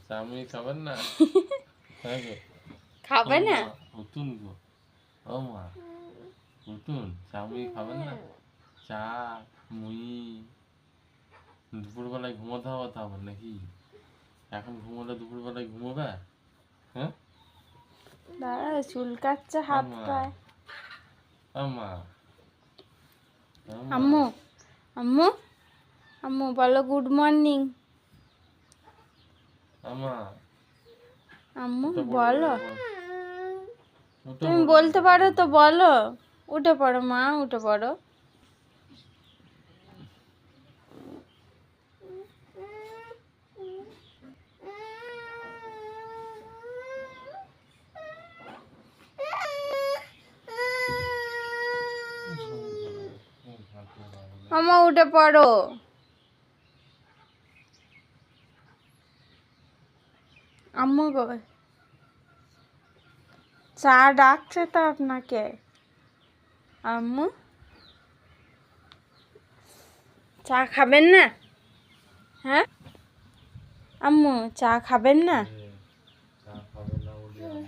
Chowmein খাবেন না? খাবে না? উঠুন গো, ও মা উঠুন, চাউমিন খাবেন না? চা মুড়ি দুপুরবেলায় ঘুমোতে হবে তো আবার নাকি? এখন ঘুমোলে দুপুরবেলায় ঘুমোবে? হ্যাঁ দাঁড়া, চুল কাটছে হাত পায়ে। আমা আম্মু, আম্মু, আম্মু বলো গুড মর্নিং। আমা আম্মু উঠে পড়ো, বলো। উঠে তুমি পড়ো, বলতে পারো তো বলো। উঠে পড়ো মা, উঠে পড়ো। আম্মা উঠে পড়ো। আম্মু গো, চা ডাকছে তো আপনাকে। আম্মু, চা খাবেন না? হ্যাঁ আম্মু, চা খাবেন না? চা খাবে না বলে